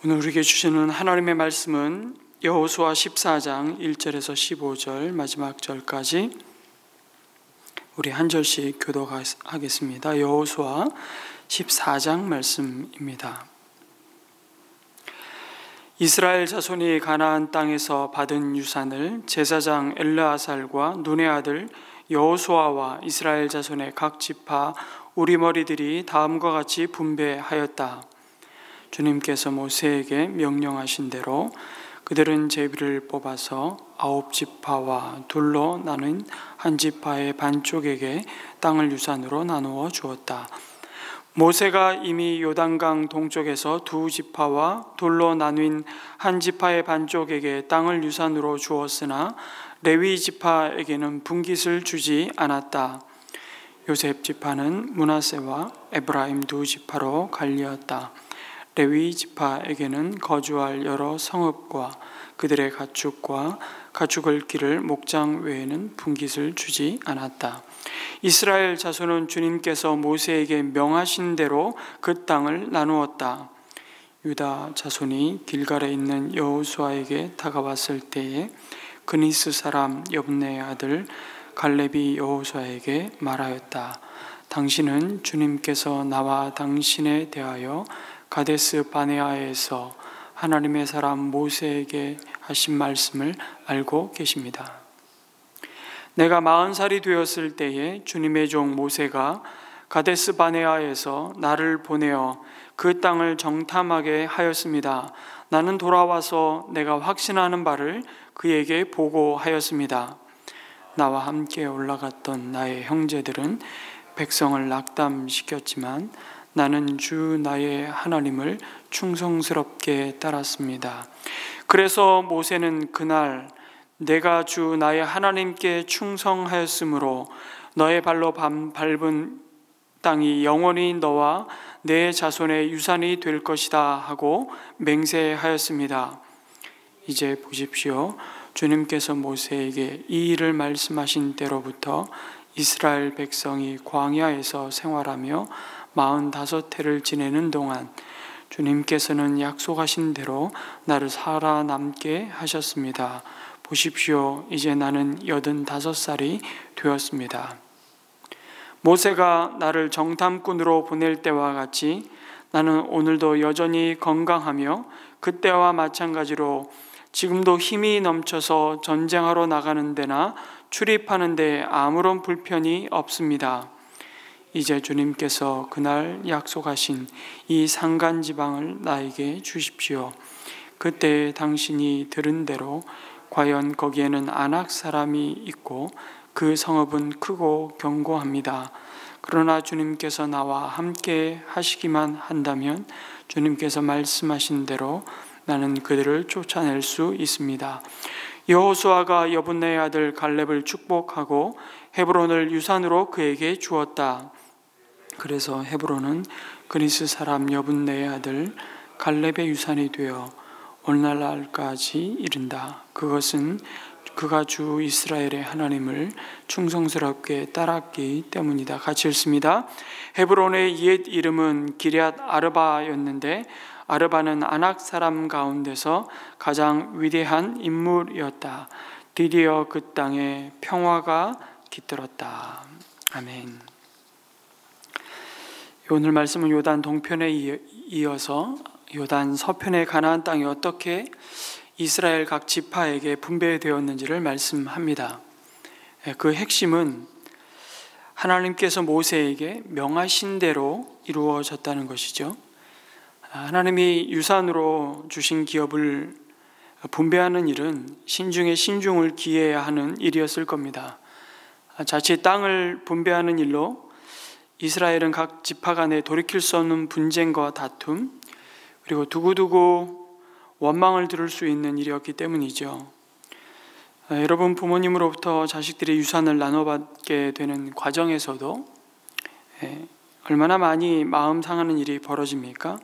오늘 우리에게 주시는 하나님의 말씀은 여호수아 14장 1절에서 15절 마지막 절까지 우리 한 절씩 교독하겠습니다. 여호수아 14장 말씀입니다. 이스라엘 자손이 가나안 땅에서 받은 유산을 제사장 엘르아살과 눈의 아들 여호수아와 이스라엘 자손의 각 지파 우리머리들이 다음과 같이 분배하였다. 주님께서 모세에게 명령하신 대로 그들은 제비를 뽑아서 9지파와 둘로 나눈 한 지파의 반쪽에게 땅을 유산으로 나누어 주었다. 모세가 이미 요단강 동쪽에서 2지파와 둘로 나뉜 한 지파의 반쪽에게 땅을 유산으로 주었으나 레위 지파에게는 분깃을 주지 않았다. 요셉 지파는 므낫세와 에브라임 2지파로 갈리었다. 레위 지파에게는 거주할 여러 성읍과 그들의 가축과 가축을 기를 목장 외에는 분깃을 주지 않았다. 이스라엘 자손은 주님께서 모세에게 명하신 대로 그 땅을 나누었다. 유다 자손이 길갈에 있는 여호수아에게 다가왔을 때에 그니스 사람 여분네의 아들 갈렙이 여호수아에게 말하였다. 당신은 주님께서 나와 당신에 대하여 가데스 바네아에서 하나님의 사람 모세에게 하신 말씀을 알고 계십니다. 내가 40살이 되었을 때에 주님의 종 모세가 가데스 바네아에서 나를 보내어 그 땅을 정탐하게 하였습니다. 나는 돌아와서 내가 확신하는 바를 그에게 보고하였습니다. 나와 함께 올라갔던 나의 형제들은 백성을 낙담시켰지만 나는 주 나의 하나님을 충성스럽게 따랐습니다. 그래서 모세는 그날 내가 주 나의 하나님께 충성하였으므로 너의 발로 밟은 땅이 영원히 너와 내 자손의 유산이 될 것이다 하고 맹세하였습니다. 이제 보십시오. 주님께서 모세에게 이 일을 말씀하신 때로부터 이스라엘 백성이 광야에서 생활하며 45해를 지내는 동안 주님께서는 약속하신 대로 나를 살아남게 하셨습니다. 보십시오. 이제 나는 85살이 되었습니다. 모세가 나를 정탐꾼으로 보낼 때와 같이 나는 오늘도 여전히 건강하며 그때와 마찬가지로 지금도 힘이 넘쳐서 전쟁하러 나가는 데나 출입하는 데 아무런 불편이 없습니다. 이제 주님께서 그날 약속하신 이 산간지방을 나에게 주십시오. 그때 당신이 들은 대로 과연 거기에는 아낙 사람이 있고 그 성읍은 크고 견고합니다. 그러나 주님께서 나와 함께 하시기만 한다면 주님께서 말씀하신 대로 나는 그들을 쫓아낼 수 있습니다. 여호수아가 여분네의 아들 갈렙을 축복하고 헤브론을 유산으로 그에게 주었다. 그래서 헤브론은 그니스 사람 여분네의 아들 갈렙의 유산이 되어 오늘날까지 이른다. 그것은 그가 주 이스라엘의 하나님을 충성스럽게 따랐기 때문이다. 같이 읽습니다. 헤브론의 옛 이름은 기럇 아르바였는데 아르바는 아낙 사람 가운데서 가장 위대한 인물이었다. 드디어 그 땅에 평화가 깃들었다. 아멘. 오늘 말씀은 요단 동편에 이어서 요단 서편의 가나안 땅이 어떻게 이스라엘 각 지파에게 분배되었는지를 말씀합니다. 그 핵심은 하나님께서 모세에게 명하신 대로 이루어졌다는 것이죠. 하나님이 유산으로 주신 기업을 분배하는 일은 신중에 신중을 기해야 하는 일이었을 겁니다. 자칫 땅을 분배하는 일로 이스라엘은 각 지파 간에 돌이킬 수 없는 분쟁과 다툼, 그리고 두고두고 원망을 들을 수 있는 일이었기 때문이죠. 여러분, 부모님으로부터 자식들이 유산을 나눠받게 되는 과정에서도 얼마나 많이 마음 상하는 일이 벌어집니까?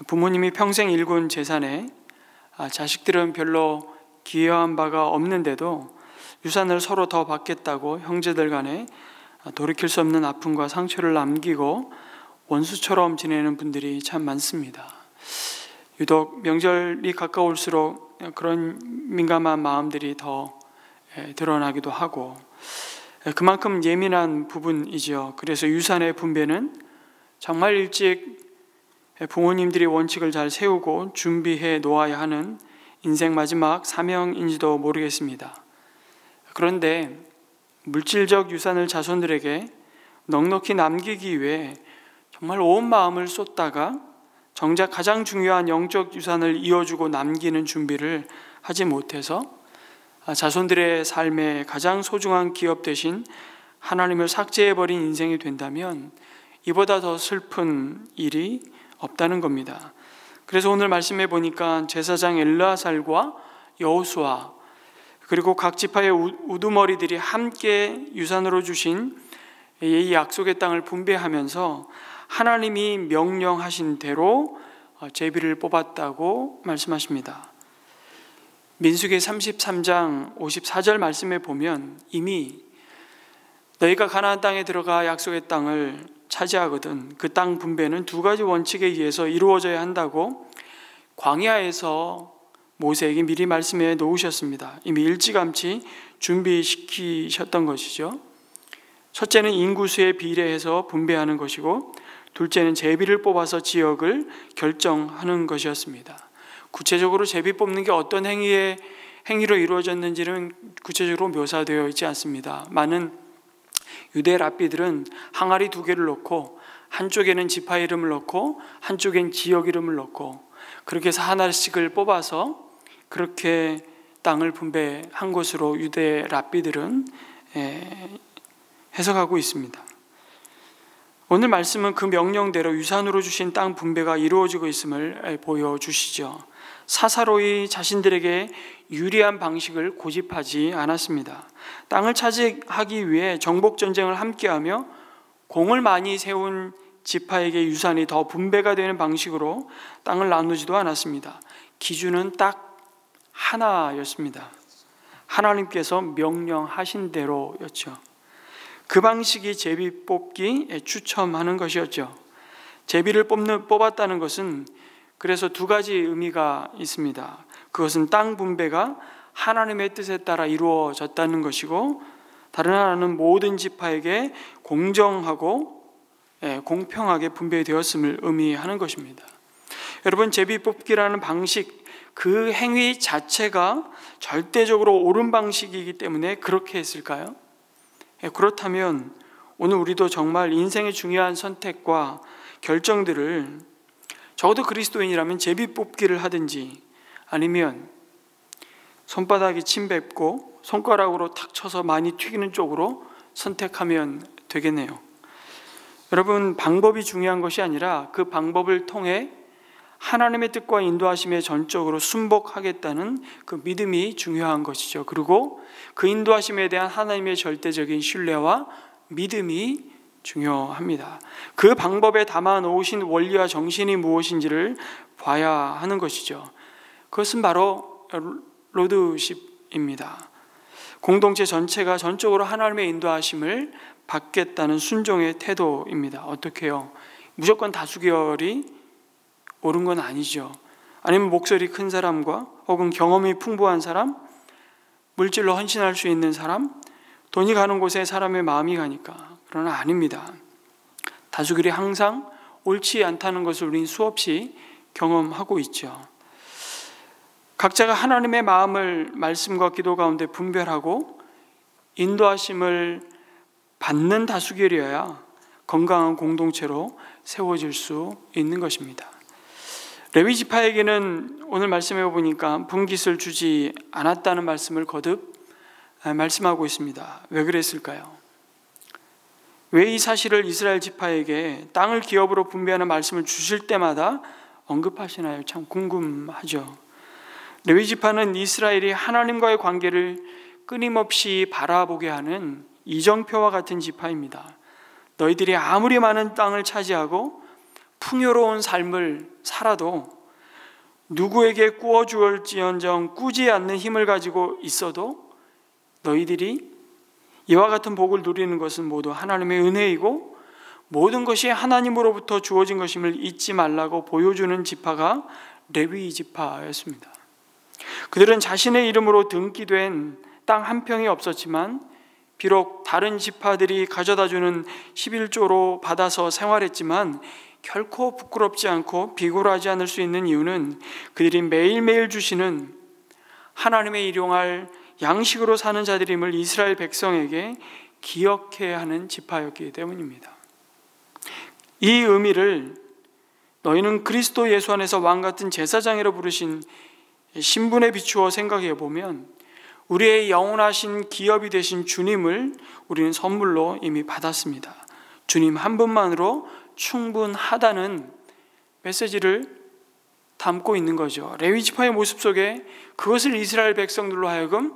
부모님이 평생 일군 재산에 자식들은 별로 기여한 바가 없는데도 유산을 서로 더 받겠다고 형제들 간에 돌이킬 수 없는 아픔과 상처를 남기고 원수처럼 지내는 분들이 참 많습니다. 유독 명절이 가까울수록 그런 민감한 마음들이 더 드러나기도 하고 그만큼 예민한 부분이죠. 그래서 유산의 분배는 정말 일찍 부모님들이 원칙을 잘 세우고 준비해 놓아야 하는 인생 마지막 사명인지도 모르겠습니다. 그런데 물질적 유산을 자손들에게 넉넉히 남기기 위해 정말 온 마음을 쏟다가 정작 가장 중요한 영적 유산을 이어주고 남기는 준비를 하지 못해서 자손들의 삶에 가장 소중한 기업 대신 하나님을 삭제해버린 인생이 된다면 이보다 더 슬픈 일이 없다는 겁니다. 그래서 오늘 말씀해 보니까 제사장 엘르아살과 여호수아 그리고 각 지파의 우두머리들이 함께 유산으로 주신 이 약속의 땅을 분배하면서 하나님이 명령하신 대로 제비를 뽑았다고 말씀하십니다. 민수기 33장 54절 말씀에 보면 이미 너희가 가나안 땅에 들어가 약속의 땅을 차지하거든 그 땅 분배는 두 가지 원칙에 의해서 이루어져야 한다고 광야에서 모세에게 미리 말씀해 놓으셨습니다. 이미 일찌감치 준비시키셨던 것이죠. 첫째는 인구수에 비례해서 분배하는 것이고 둘째는 제비를 뽑아서 지역을 결정하는 것이었습니다. 구체적으로 제비 뽑는 게 어떤 행위로 이루어졌는지는 구체적으로 묘사되어 있지 않습니다. 많은 유대 랍비들은 항아리 2개를 놓고 한쪽에는 지파 이름을 넣고 한쪽엔 지역 이름을 넣고 그렇게 해서 하나씩을 뽑아서 그렇게 땅을 분배한 것으로 유대 랍비들은 해석하고 있습니다. 오늘 말씀은 그 명령대로 유산으로 주신 땅 분배가 이루어지고 있음을 보여주시죠. 사사로이 자신들에게 유리한 방식을 고집하지 않았습니다. 땅을 차지하기 위해 정복전쟁을 함께하며 공을 많이 세운 지파에게 유산이 더 분배가 되는 방식으로 땅을 나누지도 않았습니다. 기준은 딱 하나였습니다. 하나님께서 명령하신 대로였죠. 그 방식이 제비 뽑기 추첨하는 것이었죠. 제비를 뽑았다는 것은 그래서 두 가지 의미가 있습니다. 그것은 땅 분배가 하나님의 뜻에 따라 이루어졌다는 것이고 다른 하나는 모든 지파에게 공정하고 공평하게 분배되었음을 의미하는 것입니다. 여러분, 제비 뽑기라는 방식, 그 행위 자체가 절대적으로 옳은 방식이기 때문에 그렇게 했을까요? 그렇다면 오늘 우리도 정말 인생의 중요한 선택과 결정들을 적어도 그리스도인이라면 제비 뽑기를 하든지 아니면 손바닥이 침 뱉고 손가락으로 탁 쳐서 많이 튀기는 쪽으로 선택하면 되겠네요. 여러분, 방법이 중요한 것이 아니라 그 방법을 통해 하나님의 뜻과 인도하심에 전적으로 순복하겠다는 그 믿음이 중요한 것이죠. 그리고 그 인도하심에 대한 하나님의 절대적인 신뢰와 믿음이 중요합니다. 그 방법에 담아 놓으신 원리와 정신이 무엇인지를 봐야 하는 것이죠. 그것은 바로 로드십입니다. 공동체 전체가 전적으로 하나님의 인도하심을 받겠다는 순종의 태도입니다. 어떻게요? 무조건 다수결이 옳은 건 아니죠. 아니면 목소리 큰 사람과 혹은 경험이 풍부한 사람, 물질로 헌신할 수 있는 사람, 돈이 가는 곳에 사람의 마음이 가니까. 그러나 아닙니다. 다수결이 항상 옳지 않다는 것을 우리는 수없이 경험하고 있죠. 각자가 하나님의 마음을 말씀과 기도 가운데 분별하고 인도하심을 받는 다수결이어야 건강한 공동체로 세워질 수 있는 것입니다. 레위 지파에게는 오늘 말씀해 보니까 분깃을 주지 않았다는 말씀을 거듭 말씀하고 있습니다. 왜 그랬을까요? 왜 이 사실을 이스라엘 지파에게 땅을 기업으로 분배하는 말씀을 주실 때마다 언급하시나요? 참 궁금하죠. 레위 지파는 이스라엘이 하나님과의 관계를 끊임없이 바라보게 하는 이정표와 같은 지파입니다. 너희들이 아무리 많은 땅을 차지하고 풍요로운 삶을 살아도 누구에게 꾸어주었지언정 꾸지 않는 힘을 가지고 있어도 너희들이 이와 같은 복을 누리는 것은 모두 하나님의 은혜이고 모든 것이 하나님으로부터 주어진 것임을 잊지 말라고 보여주는 지파가 레위 지파였습니다. 그들은 자신의 이름으로 등기된 땅 한 평이 없었지만 비록 다른 지파들이 가져다주는 11조로 받아서 생활했지만 결코 부끄럽지 않고 비굴하지 않을 수 있는 이유는 그들이 매일매일 주시는 하나님의 일용할 양식으로 사는 자들임을 이스라엘 백성에게 기억해야 하는 지파였기 때문입니다. 이 의미를 너희는 그리스도 예수 안에서 왕같은 제사장이라 부르신 신분에 비추어 생각해 보면 우리의 영원하신 기업이 되신 주님을 우리는 선물로 이미 받았습니다. 주님 한 분만으로 충분하다는 메시지를 담고 있는 거죠. 레위 지파의 모습 속에 그것을 이스라엘 백성들로 하여금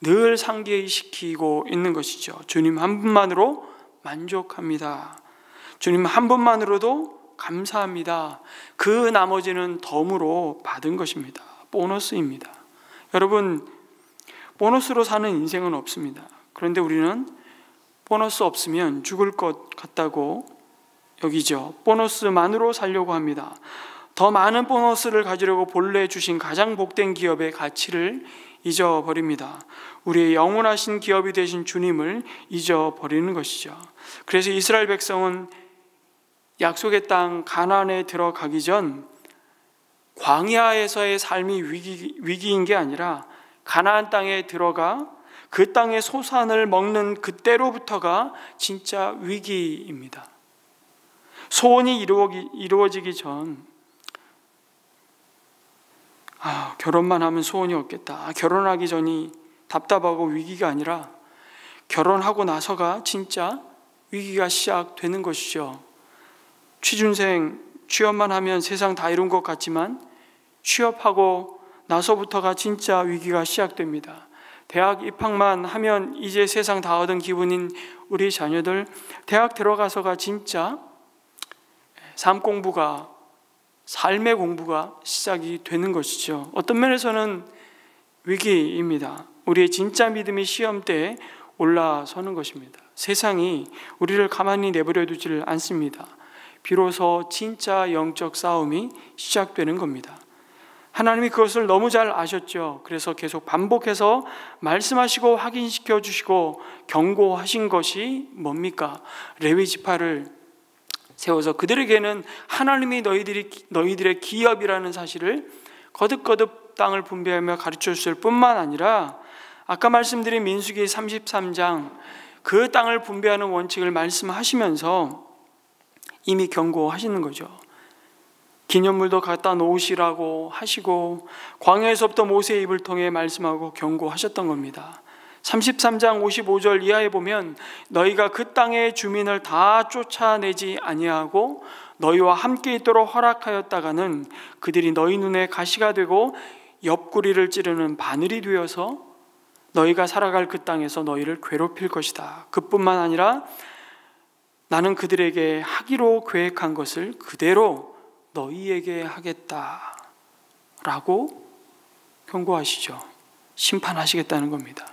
늘 상기시키고 있는 것이죠. 주님 한 분만으로 만족합니다. 주님 한 분만으로도 감사합니다. 그 나머지는 덤으로 받은 것입니다. 보너스입니다. 여러분, 보너스로 사는 인생은 없습니다. 그런데 우리는 보너스 없으면 죽을 것 같다고 여기죠. 보너스만으로 살려고 합니다. 더 많은 보너스를 가지려고 본래 주신 가장 복된 기업의 가치를 잊어버립니다. 우리의 영원하신 기업이 되신 주님을 잊어버리는 것이죠. 그래서 이스라엘 백성은 약속의 땅 가나안에 들어가기 전 광야에서의 삶이 위기인 게 아니라 가나안 땅에 들어가 그 땅의 소산을 먹는 그때로부터가 진짜 위기입니다. 소원이 이루어지기 전 결혼만 하면 소원이 없겠다. 결혼하기 전이 답답하고 위기가 아니라 결혼하고 나서가 진짜 위기가 시작되는 것이죠. 취준생 취업만 하면 세상 다 이룬 것 같지만 취업하고 나서부터가 진짜 위기가 시작됩니다. 대학 입학만 하면 이제 세상 다 얻은 기분인 우리 자녀들, 대학 들어가서가 진짜 삶 공부가, 삶의 공부가 시작이 되는 것이죠. 어떤 면에서는 위기입니다. 우리의 진짜 믿음이 시험대에 올라서는 것입니다. 세상이 우리를 가만히 내버려 두지를 않습니다. 비로소 진짜 영적 싸움이 시작되는 겁니다. 하나님이 그것을 너무 잘 아셨죠. 그래서 계속 반복해서 말씀하시고 확인시켜 주시고 경고하신 것이 뭡니까? 레위 지파를 세워서 그들에게는 하나님이 너희들의 기업이라는 사실을 거듭거듭 땅을 분배하며 가르쳐 주실 뿐만 아니라 아까 말씀드린 민수기 33장 그 땅을 분배하는 원칙을 말씀하시면서 이미 경고하시는 거죠. 기념물도 갖다 놓으시라고 하시고 광야에서부터 모세의 입을 통해 말씀하고 경고하셨던 겁니다. 33장 55절 이하에 보면 너희가 그 땅의 주민을 다 쫓아내지 아니하고 너희와 함께 있도록 허락하였다가는 그들이 너희 눈에 가시가 되고 옆구리를 찌르는 바늘이 되어서 너희가 살아갈 그 땅에서 너희를 괴롭힐 것이다. 그뿐만 아니라 나는 그들에게 하기로 계획한 것을 그대로 너희에게 하겠다라고 경고하시죠. 심판하시겠다는 겁니다.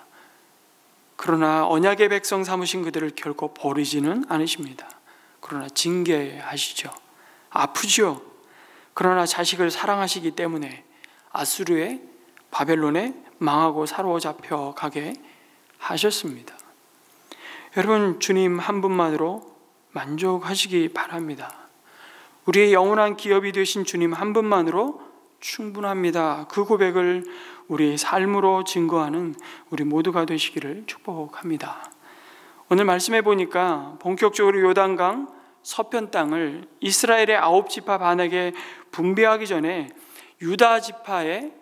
그러나 언약의 백성 삼으신 그들을 결코 버리지는 않으십니다. 그러나 징계하시죠. 아프죠. 그러나 자식을 사랑하시기 때문에 아수르의 바벨론에 망하고 사로잡혀 가게 하셨습니다. 여러분, 주님 한 분만으로 만족하시기 바랍니다. 우리의 영원한 기업이 되신 주님 한 분만으로 충분합니다. 그 고백을 우리의 삶으로 증거하는 우리 모두가 되시기를 축복합니다. 오늘 말씀해 보니까 본격적으로 요단강 서편 땅을 이스라엘의 9지파 반에게 분배하기 전에 유다 지파에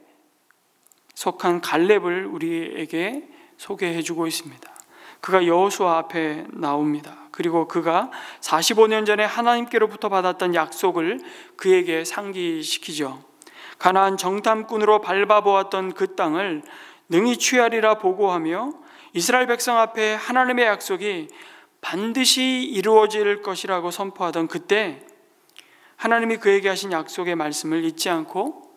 속한 갈렙을 우리에게 소개해 주고 있습니다. 그가 여호수아 앞에 나옵니다. 그리고 그가 45년 전에 하나님께로부터 받았던 약속을 그에게 상기시키죠. 가나안 정탐꾼으로 밟아보았던 그 땅을 능히 취하리라 보고하며 이스라엘 백성 앞에 하나님의 약속이 반드시 이루어질 것이라고 선포하던 그때 하나님이 그에게 하신 약속의 말씀을 잊지 않고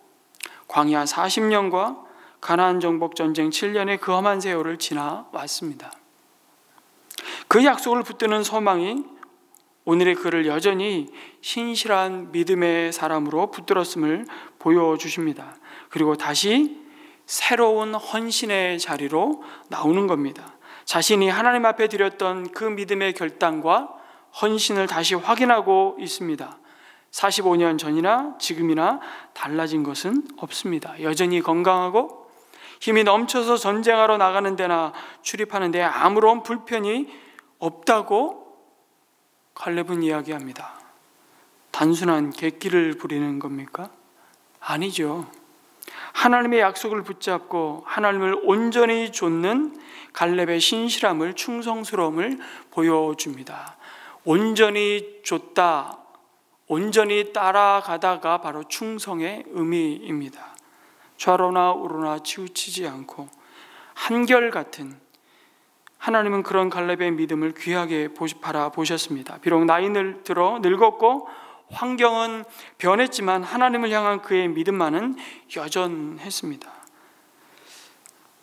광야 40년과 가나안 정복 전쟁 7년의 그 험한 세월을 지나왔습니다. 그 약속을 붙드는 소망이 오늘의 그를 여전히 신실한 믿음의 사람으로 붙들었음을 보여주십니다. 그리고 다시 새로운 헌신의 자리로 나오는 겁니다. 자신이 하나님 앞에 드렸던 그 믿음의 결단과 헌신을 다시 확인하고 있습니다. 45년 전이나 지금이나 달라진 것은 없습니다. 여전히 건강하고 힘이 넘쳐서 전쟁하러 나가는 데나 출입하는 데 아무런 불편이 없다고 갈렙은 이야기합니다. 단순한 객기를 부리는 겁니까? 아니죠. 하나님의 약속을 붙잡고 하나님을 온전히 좇는 갈렙의 신실함을, 충성스러움을 보여줍니다. 온전히 좇다, 온전히 따라가다가 바로 충성의 의미입니다. 좌로나 우로나 치우치지 않고 한결같은, 하나님은 그런 갈렙의 믿음을 귀하게 바라보셨습니다. 비록 나이를 들어 늙었고 환경은 변했지만 하나님을 향한 그의 믿음만은 여전했습니다.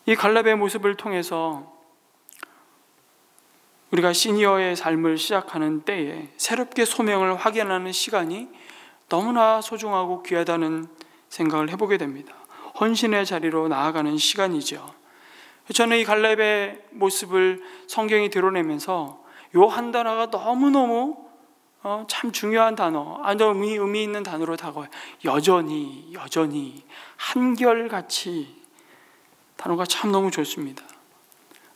이 갈렙의 모습을 통해서 우리가 시니어의 삶을 시작하는 때에 새롭게 소명을 확인하는 시간이 너무나 소중하고 귀하다는 생각을 해보게 됩니다. 헌신의 자리로 나아가는 시간이죠. 저는 이 갈렙의 모습을 성경이 드러내면서 이 한 단어가 너무너무 참 중요한 단어, 아주 의미 있는 단어로 다가와요. 여전히, 한결같이. 단어가 참 너무 좋습니다.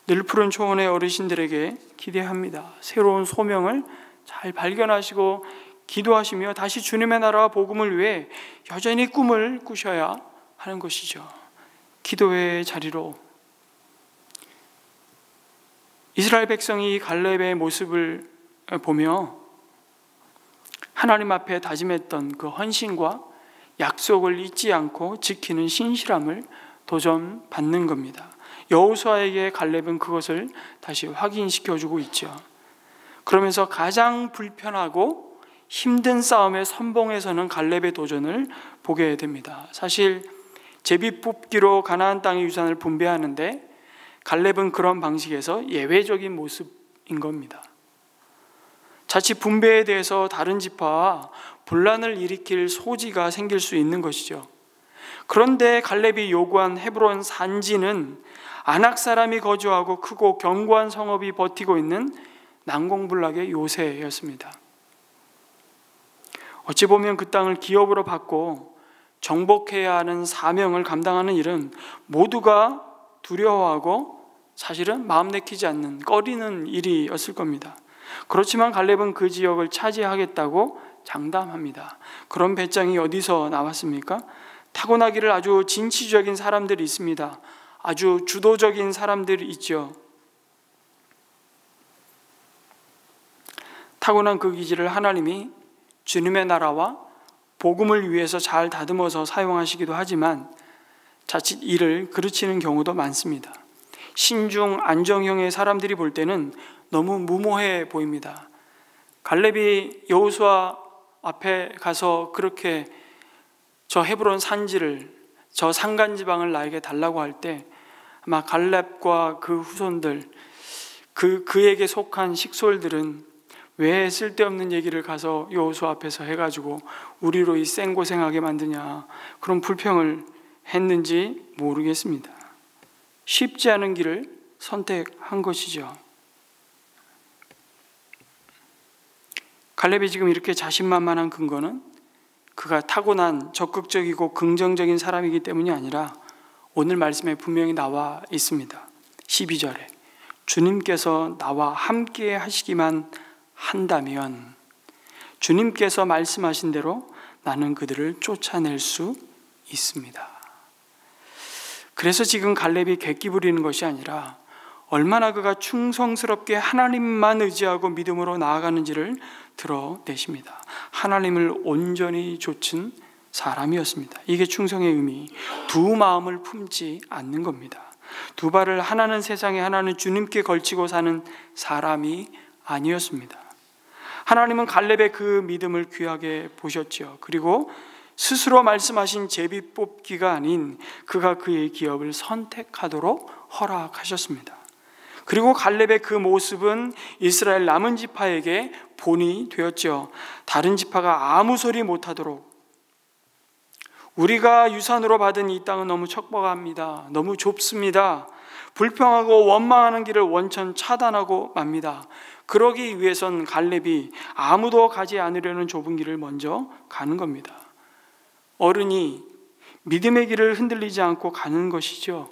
늘 푸른 초원의 어르신들에게 기대합니다. 새로운 소명을 잘 발견하시고 기도하시며 다시 주님의 나라와 복음을 위해 여전히 꿈을 꾸셔야 하는 것이죠. 기도의 자리로. 이스라엘 백성이 갈렙의 모습을 보며 하나님 앞에 다짐했던 그 헌신과 약속을 잊지 않고 지키는 신실함을 도전받는 겁니다. 여호수아에게 갈렙은 그것을 다시 확인시켜주고 있죠. 그러면서 가장 불편하고 힘든 싸움의 선봉에서는 갈렙의 도전을 보게 됩니다. 사실 제비 뽑기로 가나안 땅의 유산을 분배하는데 갈렙은 그런 방식에서 예외적인 모습인 겁니다. 자칫 분배에 대해서 다른 지파와 분란을 일으킬 소지가 생길 수 있는 것이죠. 그런데 갈렙이 요구한 헤브론 산지는 아낙 사람이 거주하고 크고 견고한 성읍이 버티고 있는 난공불락의 요새였습니다. 어찌 보면 그 땅을 기업으로 받고 정복해야 하는 사명을 감당하는 일은 모두가 두려워하고 사실은 마음 내키지 않는 꺼리는 일이었을 겁니다. 그렇지만 갈렙은 그 지역을 차지하겠다고 장담합니다. 그런 배짱이 어디서 나왔습니까? 타고나기를 아주 진취적인 사람들이 있습니다. 아주 주도적인 사람들이 있죠. 타고난 그 기질을 하나님이 주님의 나라와 복음을 위해서 잘 다듬어서 사용하시기도 하지만 자칫 이를 그르치는 경우도 많습니다. 신중 안정형의 사람들이 볼 때는 너무 무모해 보입니다. 갈렙이 여호수아 앞에 가서 그렇게 저 헤브론 산지를, 저 산간지방을 나에게 달라고 할 때 아마 갈렙과 그 후손들, 그에게 속한 식솔들은 왜 쓸데없는 얘기를 가서 여호수아 앞에서 해가지고 우리로 이 생고생하게 만드냐, 그런 불평을 했는지 모르겠습니다. 쉽지 않은 길을 선택한 것이죠. 갈렙이 지금 이렇게 자신만만한 근거는 그가 타고난 적극적이고 긍정적인 사람이기 때문이 아니라 오늘 말씀에 분명히 나와 있습니다. 12절에 주님께서 나와 함께 하시기만 한다면, 주님께서 말씀하신 대로 나는 그들을 쫓아낼 수 있습니다. 그래서 지금 갈렙이 객기 부리는 것이 아니라 얼마나 그가 충성스럽게 하나님만 의지하고 믿음으로 나아가는지를 드러내십니다. 하나님을 온전히 좇은 사람이었습니다. 이게 충성의 의미, 두 마음을 품지 않는 겁니다. 두 발을 하나는 세상에 하나는 주님께 걸치고 사는 사람이 아니었습니다. 하나님은 갈렙의 그 믿음을 귀하게 보셨죠. 그리고 스스로 말씀하신 제비 뽑기가 아닌 그가 그의 기업을 선택하도록 허락하셨습니다. 그리고 갈렙의 그 모습은 이스라엘 남은 지파에게 본이 되었죠. 다른 지파가 아무 소리 못하도록, 우리가 유산으로 받은 이 땅은 너무 척박합니다. 너무 좁습니다. 불평하고 원망하는 길을 원천 차단하고 맙니다. 그러기 위해선 갈렙이 아무도 가지 않으려는 좁은 길을 먼저 가는 겁니다. 어른이 믿음의 길을 흔들리지 않고 가는 것이죠.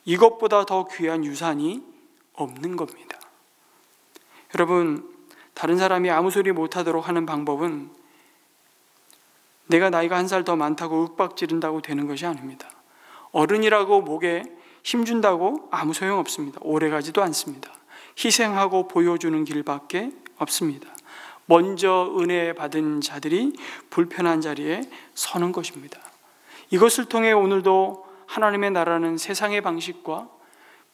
이것보다 더 귀한 유산이 없는 겁니다. 여러분, 다른 사람이 아무 소리 못하도록 하는 방법은 내가 나이가 1살 더 많다고 윽박 지른다고 되는 것이 아닙니다. 어른이라고 목에 힘준다고 아무 소용없습니다. 오래가지도 않습니다. 희생하고 보여주는 길밖에 없습니다. 먼저 은혜 받은 자들이 불편한 자리에 서는 것입니다. 이것을 통해 오늘도 하나님의 나라는 세상의 방식과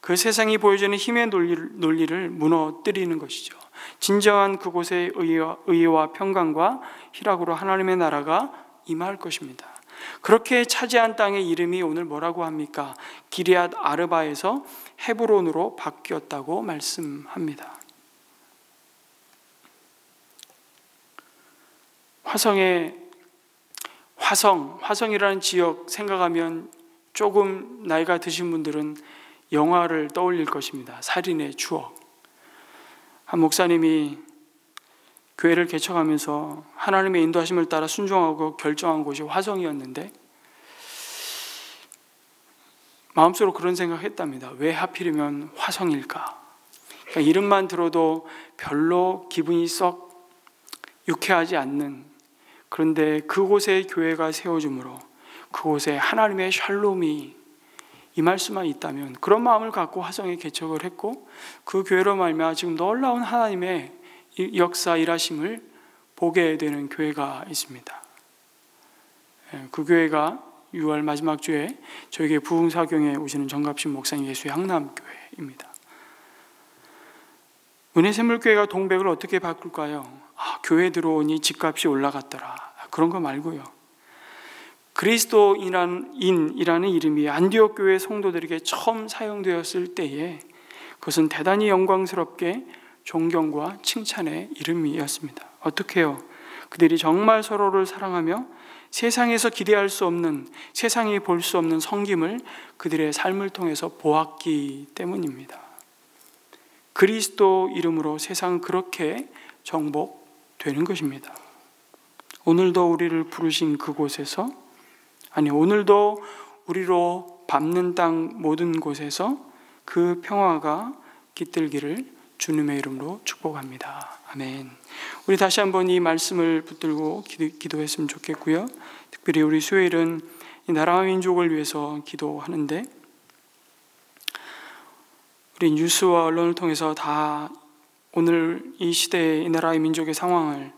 그 세상이 보여주는 힘의 논리를 무너뜨리는 것이죠. 진정한 그곳의 의와 평강과 희락으로 하나님의 나라가 임할 것입니다. 그렇게 차지한 땅의 이름이 오늘 뭐라고 합니까? 기럇 아르바에서 헤브론으로 바뀌었다고 말씀합니다. 화성이라는 지역 생각하면 조금 나이가 드신 분들은 영화를 떠올릴 것입니다. 살인의 추억. 한 목사님이 교회를 개척하면서 하나님의 인도하심을 따라 순종하고 결정한 곳이 화성이었는데 마음속으로 그런 생각했답니다. 왜 하필이면 화성일까? 그러니까 이름만 들어도 별로 기분이 썩 유쾌하지 않는, 그런데 그곳에 교회가 세워짐으로 그곳에 하나님의 샬롬이 임할 수만 있다면, 그런 마음을 갖고 화성에 개척을 했고 그 교회로 말미암아 지금 놀라운 하나님의 역사 일하심을 보게 되는 교회가 있습니다. 그 교회가 6월 마지막 주에 저에게 부흥사경에 오시는 정갑신 목사님 예수의 항남교회입니다. 은혜샘물교회가 동백을 어떻게 바꿀까요? 교회 들어오니 집값이 올라갔더라, 그런 거 말고요. 그리스도인이라는 이름이 안디옥 교회 성도들에게 처음 사용되었을 때에 그것은 대단히 영광스럽게 존경과 칭찬의 이름이었습니다. 어떻게 해요? 그들이 정말 서로를 사랑하며 세상에서 기대할 수 없는, 세상이 볼 수 없는 섬김을 그들의 삶을 통해서 보았기 때문입니다. 그리스도 이름으로 세상은 그렇게 정복되는 것입니다. 오늘도 우리를 부르신 그곳에서, 오늘도 우리로 밟는 땅 모든 곳에서 그 평화가 깃들기를 주님의 이름으로 축복합니다. 아멘. 우리 다시 한번 이 말씀을 붙들고 기도했으면 좋겠고요. 특별히 우리 수요일은 이 나라와 민족을 위해서 기도하는데, 우리 뉴스와 언론을 통해서 다 오늘 이 시대의 이 나라의 민족의 상황을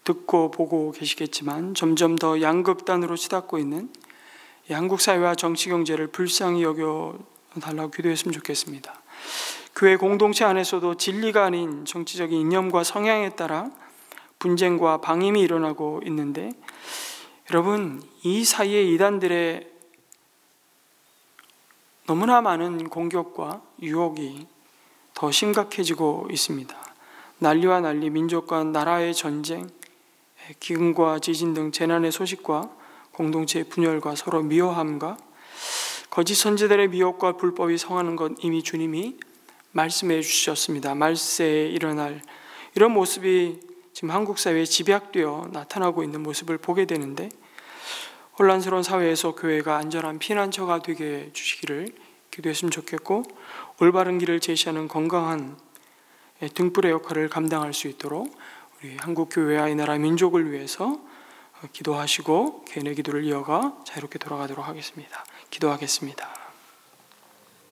듣고 보고 계시겠지만 점점 더 양극단으로 치닫고 있는 이 한국 사회와 정치 경제를 불쌍히 여겨달라고 기도했으면 좋겠습니다. 교회 공동체 안에서도 진리가 아닌 정치적인 이념과 성향에 따라 분쟁과 방임이 일어나고 있는데, 여러분, 이 사이에 이단들의 너무나 많은 공격과 유혹이 더 심각해지고 있습니다. 난리와 난리, 민족과 나라의 전쟁, 기근과 지진 등 재난의 소식과 공동체의 분열과 서로 미워함과 거짓 선지자들의 미혹과 불법이 성하는 것 이미 주님이 말씀해 주셨습니다. 말세에 일어날 이런 모습이 지금 한국 사회에 집약되어 나타나고 있는 모습을 보게 되는데, 혼란스러운 사회에서 교회가 안전한 피난처가 되게 해주시기를 기도했으면 좋겠고, 올바른 길을 제시하는 건강한 등불의 역할을 감당할 수 있도록 우리 한국 교회와 이 나라 민족을 위해서 기도하시고 개인의 기도를 이어가 자유롭게 돌아가도록 하겠습니다. 기도하겠습니다.